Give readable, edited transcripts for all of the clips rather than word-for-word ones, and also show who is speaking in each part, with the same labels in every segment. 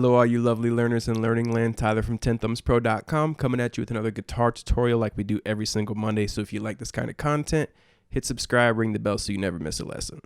Speaker 1: Hello, all you lovely learners in Learning Land. Tyler from 10thumbspro.com coming at you with another guitar tutorial like we do every single Monday. So if you like this kind of content, hit subscribe, ring the bell so you never miss a lesson.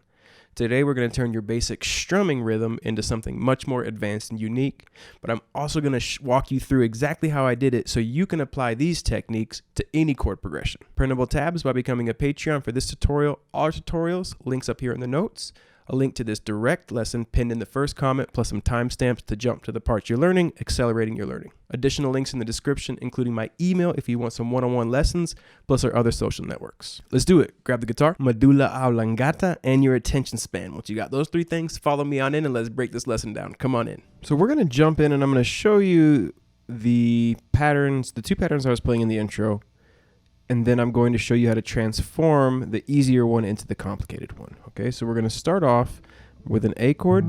Speaker 1: Today, we're going to turn your basic strumming rhythm into something much more advanced and unique, but I'm also going to walk you through exactly how I did it so you can apply these techniques to any chord progression. Printable tabs by becoming a Patreon for this tutorial, all our tutorials, links up here in the notes, a link to this direct lesson pinned in the first comment, plus some timestamps to jump to the parts you're learning, accelerating your learning. Additional links in the description, including my email if you want some one-on-one lessons, plus our other social networks. Let's do it. Grab the guitar, medulla oblongata, and your attention span. Once you got those three things, follow me on in and let's break this lesson down. Come on in. So we're going to jump in and I'm going to show you the patterns, the two patterns I was playing in the intro, and then I'm going to show you how to transform the easier one into the complicated one. Okay, so we're going to start off with an A chord,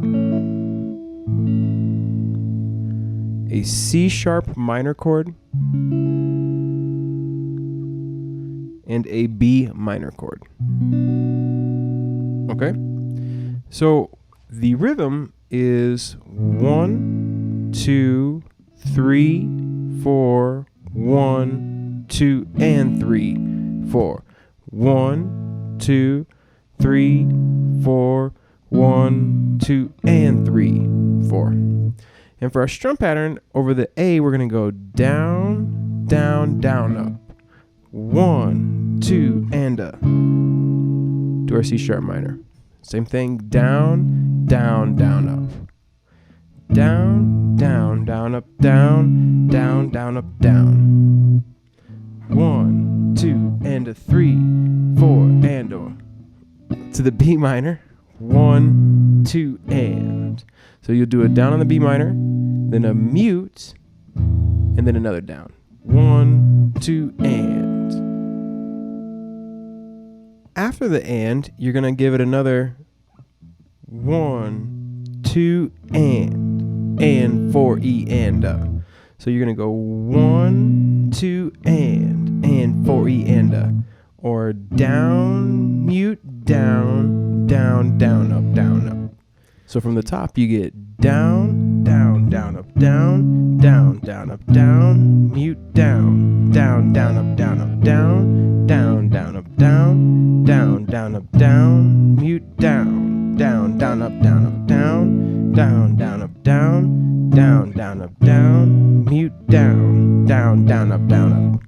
Speaker 1: a C sharp minor chord, and a B minor chord. Okay, so the rhythm is 1, 2, 3, 4, 1, 2 and 3, 4. 1, 2, 3, 4, 1, 2 and 3, 4. And for our strum pattern over the A, we're going to go down, down, down, up. 1, 2 and up. To our C sharp minor. Same thing, down, down, down, up. Down, down, down, up, down, down, down, up, down. 1, 2 and a 3, 4 and a. To the B minor, 1, 2 and. So you'll do a down on the B minor, then a mute, and then another down. 1, 2 and. After the and, you're gonna give it another 1, 2 and 4 E and up. So you're gonna go 1, 2 and 4 E and or down, mute, down, down, down, up, down, up. So from the top you get down, down, down, up, down, down, down, up, down, mute, down, down, down, up, down, up, down, down, down, up, down, down, down, up, down, mute, down, down, down, up, down, up, down, down, down, up, down, down, down, up, down, mute, down, down, down, up, down, up.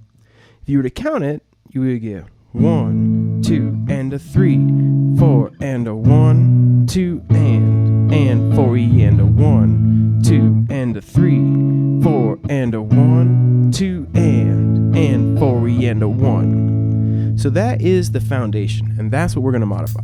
Speaker 1: If you were to count it, you would get 1, 2 and a 3, 4 and a 1, 2 and 4 E and a 1, 2 and a 3, 4 and a 1, 2 and 4 E and a 1. So that is the foundation, and that's what we're going to modify.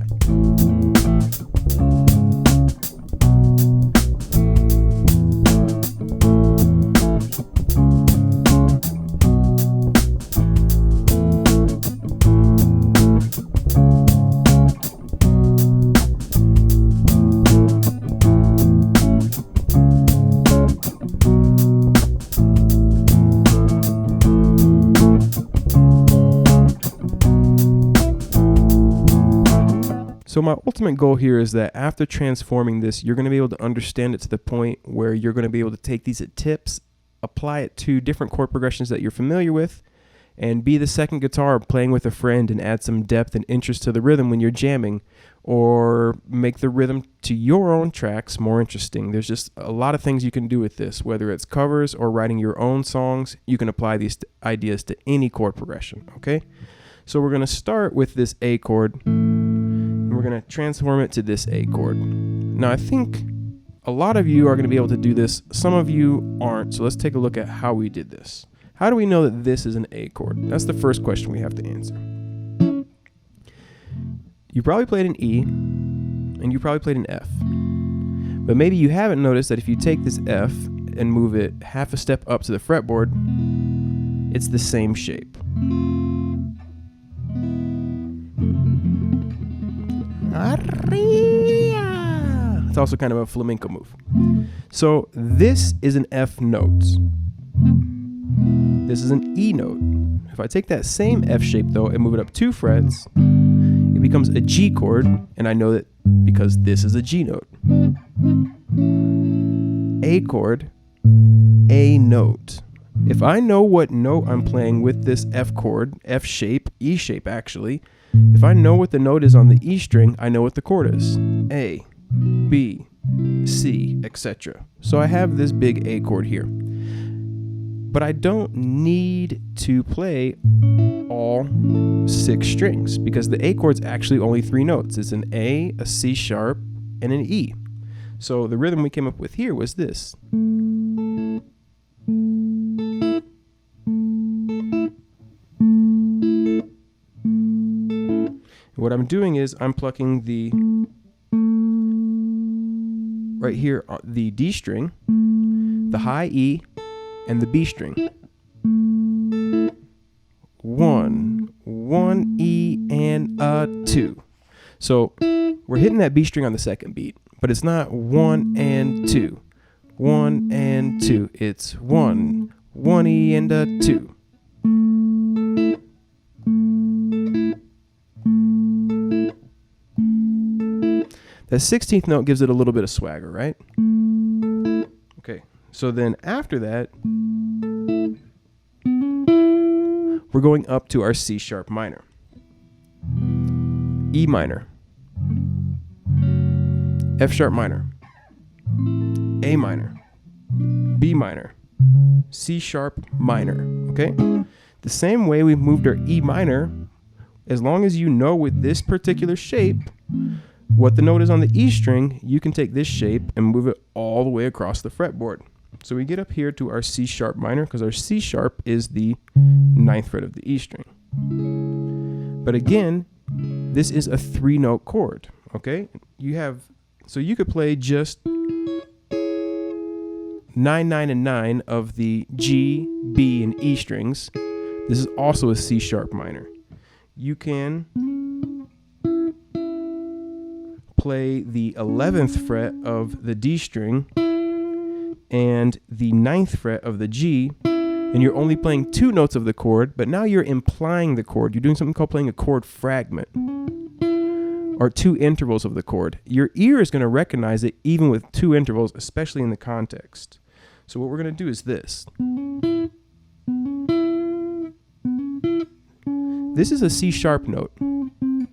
Speaker 1: So my ultimate goal here is that after transforming this, you're going to be able to understand it to the point where you're going to be able to take these tips, apply it to different chord progressions that you're familiar with, and be the second guitar playing with a friend and add some depth and interest to the rhythm when you're jamming, or make the rhythm to your own tracks more interesting. There's just a lot of things you can do with this, whether it's covers or writing your own songs. You can apply these ideas to any chord progression, okay? So we're going to start with this A chord. We're going to transform it to this A chord. Now, I think a lot of you are going to be able to do this. Some of you aren't. So let's take a look at how we did this. How do we know that this is an A chord? That's the first question we have to answer. You probably played an E, and you probably played an F. But maybe you haven't noticed that if you take this F and move it half a step up to the fretboard, it's the same shape. It's also kind of a flamenco move. So this is an F note. This is an E note. If I take that same F shape though and move it up 2 frets, it becomes a G chord, and I know that because this is a G note. A A chord, A note. If I know what note I'm playing with this F chord, F shape, E shape actually, if I know what the note is on the E string, I know what the chord is. A, B, C, etc. So I have this big A chord here. But I don't need to play all 6 strings because the A chord's actually only 3 notes. It's an A, a C sharp, and an E. So the rhythm we came up with here was this. What I'm doing is I'm plucking the, right here, the D string, the high E, and the B string. 1 E, and a 2. So we're hitting that B string on the second beat, but it's not 1 and 2. 1 and 2. It's 1 E, and a 2. That 16th note gives it a little bit of swagger, right? Okay, so then after that, we're going up to our C sharp minor, E minor, F sharp minor, A minor, B minor, C sharp minor, okay? The same way we've moved our E minor, as long as you know with this particular shape what the note is on the E string, you can take this shape and move it all the way across the fretboard. So we get up here to our C sharp minor because our C sharp is the 9th fret of the E string. But again, this is a 3-note chord, okay? So you could play just 9, 9, and 9 of the G, B, and E strings. This is also a C sharp minor. You can play the 11th fret of the D string and the 9th fret of the G, and you're only playing 2 notes of the chord, but now you're implying the chord. You're doing something called playing a chord fragment, or 2 intervals of the chord. Your ear is going to recognize it even with 2 intervals, especially in the context. So what we're going to do is this. This is a C sharp note,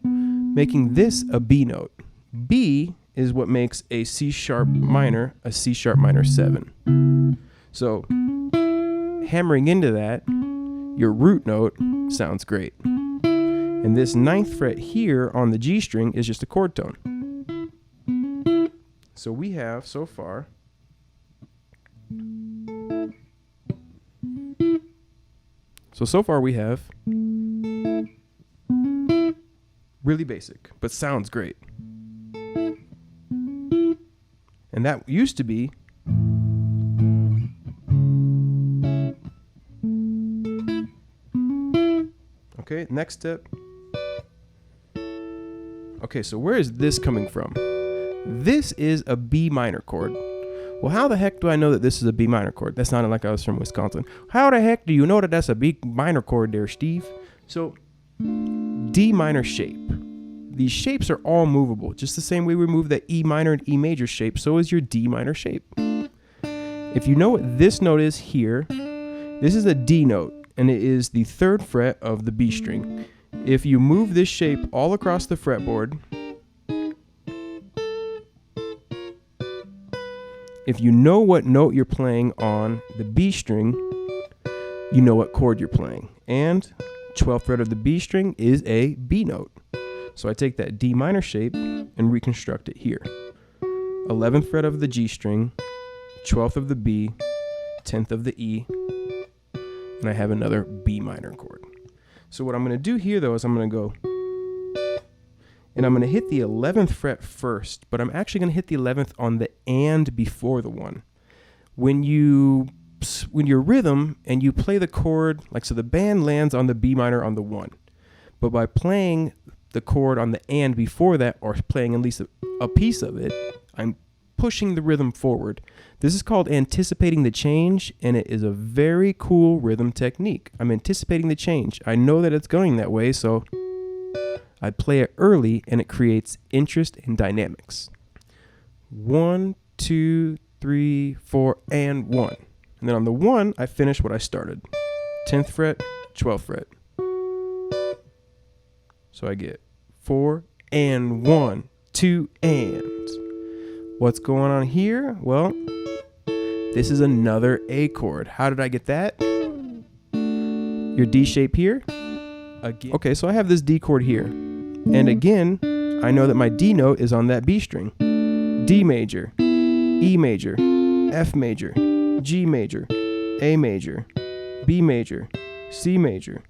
Speaker 1: making this a B note. B is what makes a C sharp minor a C sharp minor 7. So hammering into that, your root note sounds great. And this 9th fret here on the G string is just a chord tone. So we have so far we have really basic, but sounds great. And that used to be okay, next step. Okay, so where is this coming from? This is a B minor chord. Well, how the heck do I know that this is a B minor chord? That sounded like I was from Wisconsin. How the heck do you know that that's a B minor chord there, Steve? So, D minor shape. These shapes are all movable. Just the same way we move the E minor and E major shape, so is your D minor shape. If you know what this note is here, this is a D note, and it is the 3rd fret of the B string. If you move this shape all across the fretboard, if you know what note you're playing on the B string, you know what chord you're playing. And 12th fret of the B string is a B note. So I take that D minor shape and reconstruct it here. 11th fret of the G string, 12th of the B, 10th of the E, and I have another B minor chord. So what I'm going to do here though is I'm going to go and I'm going to hit the 11th fret first, but I'm actually going to hit the 11th on the and before the 1. When you're rhythm and you play the chord, like so the band lands on the B minor on the 1, but by playing the chord on the and before that, or playing at least a piece of it, I'm pushing the rhythm forward. This is called anticipating the change, and it is a very cool rhythm technique. I'm anticipating the change. I know that it's going that way, so I play it early, and it creates interest and dynamics. 1, 2, 3, 4, and 1. And then on the 1, I finish what I started. 10th fret, 12th fret. So I get 4 and 1, 2 and. What's going on here? Well, this is another A chord. How did I get that? Your D shape here. Again. Okay, so I have this D chord here. And again, I know that my D note is on that B string. D major, E major, F major, G major, A major, B major, C major,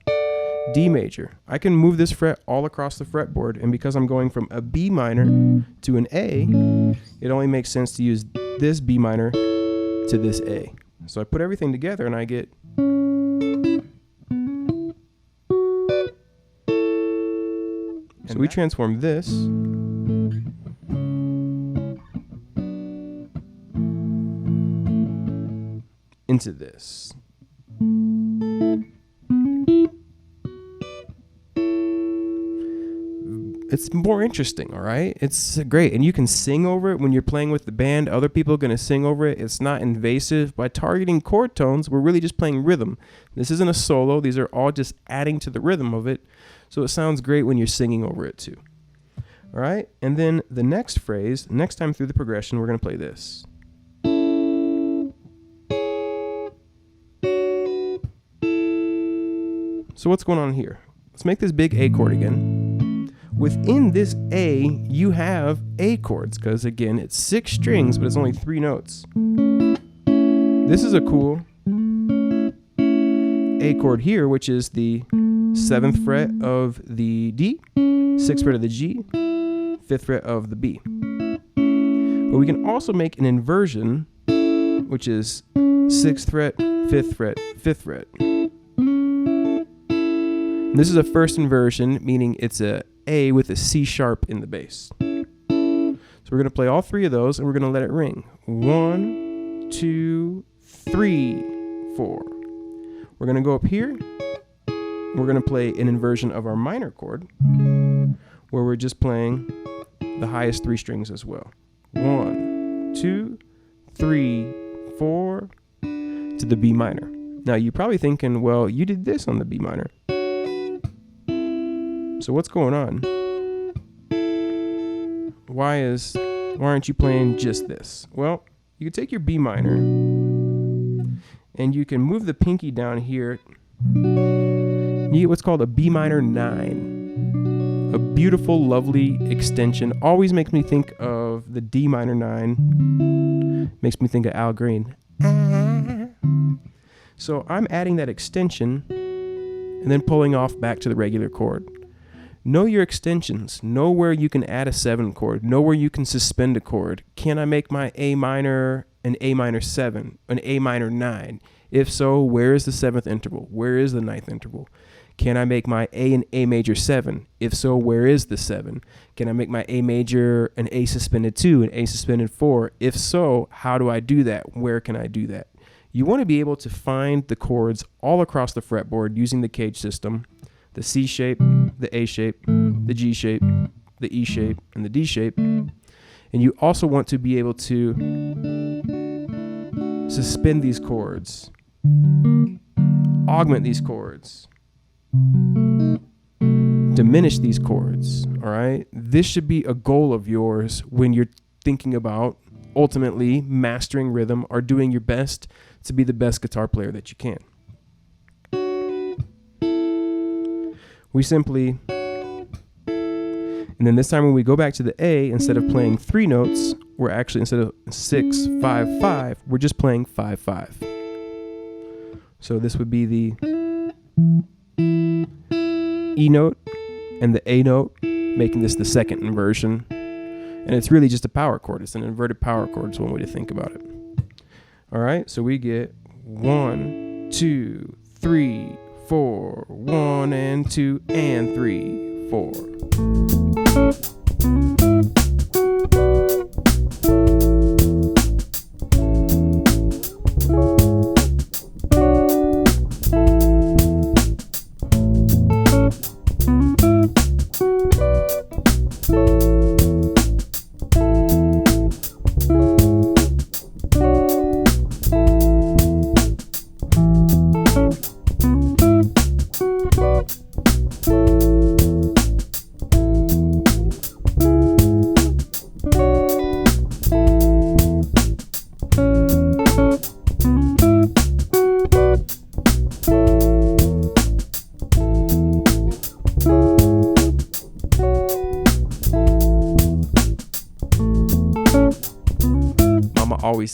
Speaker 1: D major. I can move this fret all across the fretboard, and because I'm going from a B minor to an A, it only makes sense to use this B minor to this A. So I put everything together and I get so we transform this into this. It's more interesting, all right? It's great, and you can sing over it when you're playing with the band. Other people are going to sing over it. It's not invasive. By targeting chord tones, we're really just playing rhythm. This isn't a solo. These are all just adding to the rhythm of it, so it sounds great when you're singing over it too. All right, and then the next phrase, next time through the progression, we're going to play this. So what's going on here? Let's make this big A chord again. Within this A, you have A chords, because again, it's 6 strings, but it's only 3 notes. This is a cool A chord here, which is the 7th fret of the D, 6th fret of the G, 5th fret of the B. But we can also make an inversion, which is 6th fret, 5th fret, 5th fret. And this is a first inversion, meaning it's a A with a C sharp in the bass. So we're going to play all 3 of those, and we're going to let it ring. 1, 2, 3, 4. We're going to go up here. We're going to play an inversion of our minor chord, where we're just playing the highest 3 strings as well. 1, 2, 3, 4 to the B minor. Now you're probably thinking, well, you did this on the B minor. So what's going on? Why aren't you playing just this? Well, you can take your B minor and you can move the pinky down here. You get what's called a B minor 9. A beautiful, lovely extension. Always makes me think of the D minor 9. Makes me think of Al Green. So I'm adding that extension and then pulling off back to the regular chord. Know your extensions. Know where you can add a 7 chord. Know where you can suspend a chord. Can I make my A minor an A minor 7, an A minor 9? If so, where is the 7th interval? Where is the 9th interval? Can I make my A an A major 7? If so, where is the 7? Can I make my A major an A suspended 2, an A suspended 4? If so, how do I do that? Where can I do that? You want to be able to find the chords all across the fretboard using the cage system. The C shape, the A shape, the G shape, the E shape, and the D shape. And you also want to be able to suspend these chords, augment these chords, diminish these chords, all right? This should be a goal of yours when you're thinking about ultimately mastering rhythm or doing your best to be the best guitar player that you can. We simply, and then this time when we go back to the A, instead of playing 3 notes, we're actually, instead of 6, 5, 5, we're just playing 5, 5. So this would be the E note and the A note, making this the 2nd inversion. And it's really just a power chord. It's an inverted power chord, is one way to think about it. All right, so we get 1, 2, 3, 4, 1 and 2 and 3, 4.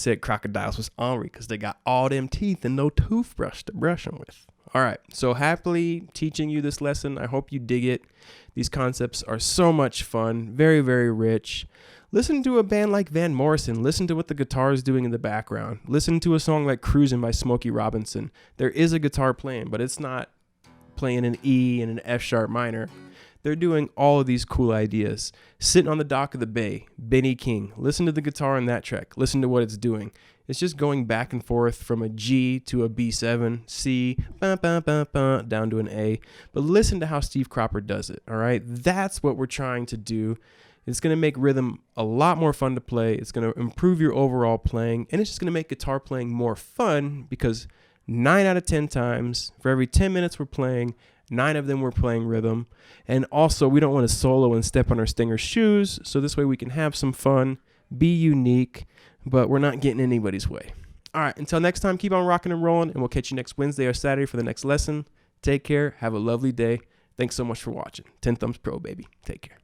Speaker 1: said crocodiles was ornery because they got all them teeth and no toothbrush to brush them with. All right, so happily teaching you this lesson. I hope you dig it. These concepts are so much fun, very, very rich. Listen to a band like Van Morrison. Listen to what the guitar is doing in the background. Listen to a song like Cruisin' by Smokey Robinson. There is a guitar playing, but it's not playing an E and an F sharp minor. They're doing all of these cool ideas. Sitting on the Dock of the Bay, Benny King. Listen to the guitar in that track. Listen to what it's doing. It's just going back and forth from a G to a B7, C, down to an A. But listen to how Steve Cropper does it, all right? That's what we're trying to do. It's going to make rhythm a lot more fun to play. It's going to improve your overall playing, and it's just going to make guitar playing more fun because 9 out of 10 times, for every 10 minutes we're playing, 9 of them we're playing rhythm. And also, we don't want to solo and step on our Stinger's shoes, so this way we can have some fun, be unique, but we're not getting in anybody's way. All right, until next time, keep on rocking and rolling, and we'll catch you next Wednesday or Saturday for the next lesson. Take care. Have a lovely day. Thanks so much for watching. 10 Thumbs Pro, baby. Take care.